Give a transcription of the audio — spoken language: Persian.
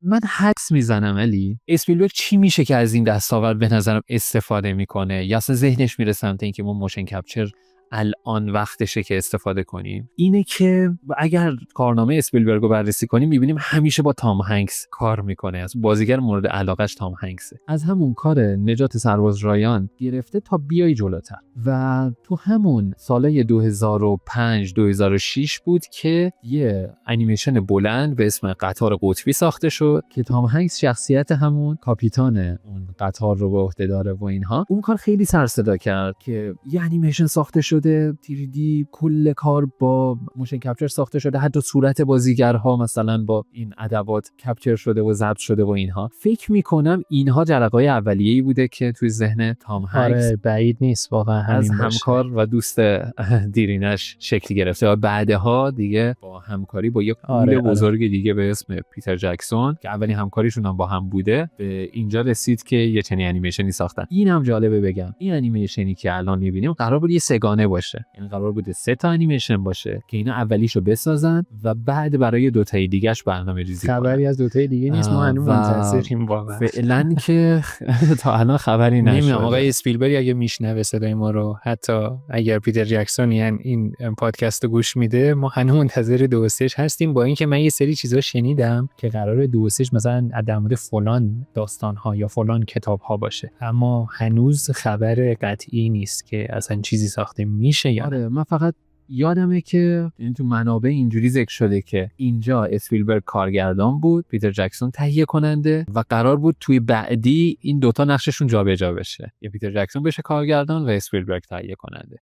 من حدس میزنم علی اسپیلبرگ چی میشه که از این دستاورد به نظرم استفاده میکنه یا اصلا ذهنش میره سمت اینکه ما موشن کپچر الان وقتشه که استفاده کنیم، اینه که اگر کارنامه اسپیلبرگ رو بررسی کنیم میبینیم همیشه با تام هنگس کار میکنه. از بازیگر مورد علاقش تام هنگسه. از همون کار نجات سرباز رایان گرفته تا بیای جلوتر و تو همون سالای 2005-2006 بود که یه انیمیشن بلند به اسم قطار قطبی ساخته شد که تام هنگس شخصیت همون کاپیتان اون قطار رو به عهده داره و اینها. اون کار خیلی سر صدا کرد که یه انیمیشن ساخته شده 3D، کل کار با موشن کپچر ساخته شده، حتی صورت بازیگرها مثلا با این ادوات کپچر شده و ضبط شده و اینها. فکر میکنم اینها جرقه‌های اولیه‌ای بوده که توی ذهن تام هنگس بعید نیست واقعا از همکار و دوست دیرینش شکل گرفته و بعدها دیگه با همکاری با یک پول بزرگ دیگه به اسم پیتر جکسون که اولین همکاریشون هم با هم بوده به اینجا رسید که یه چنین انیمیشنی ساختن. این هم جالبه بگم این انیمیشنی که الان می‌بینیم قرار بود یه سگانه باشه، یعنی قرار بوده 3 تا انیمیشن باشه که اینا اولیشو بسازن و بعد برای 2 تای دیگه‌اش برنامه‌ریزی کنن. خبری از 2 تای دیگه نیست، ما هنوز منتظریم واقعا. فعلا که تا الان خبری نشده. نمیدونم آقای اسپیلبرگ اگه میشنوه صدای ما رو، حتی اگر پیتر جکسون یعنی این پادکست رو گوش میده، ما هنوز منتظر 2 و 3 هستیم. با اینکه من یه سری چیزا شنیدم که قراره 2 و 3 مثلا در مورد فلان داستان‌ها یا فلان کتاب‌ها باشه، اما هنوز خبر قطعی نیست که اصلا چیزی ساخته میشه یا آره. من فقط یادمه که تو منابع اینجوری ذکر شده که اینجا اسپیلبرگ کارگردان بود، پیتر جکسون تهیه کننده و قرار بود توی بعدی این دوتا نقششون جابجا بشه، یا پیتر جکسون بشه کارگردان و اسپیلبرگ تهیه کننده.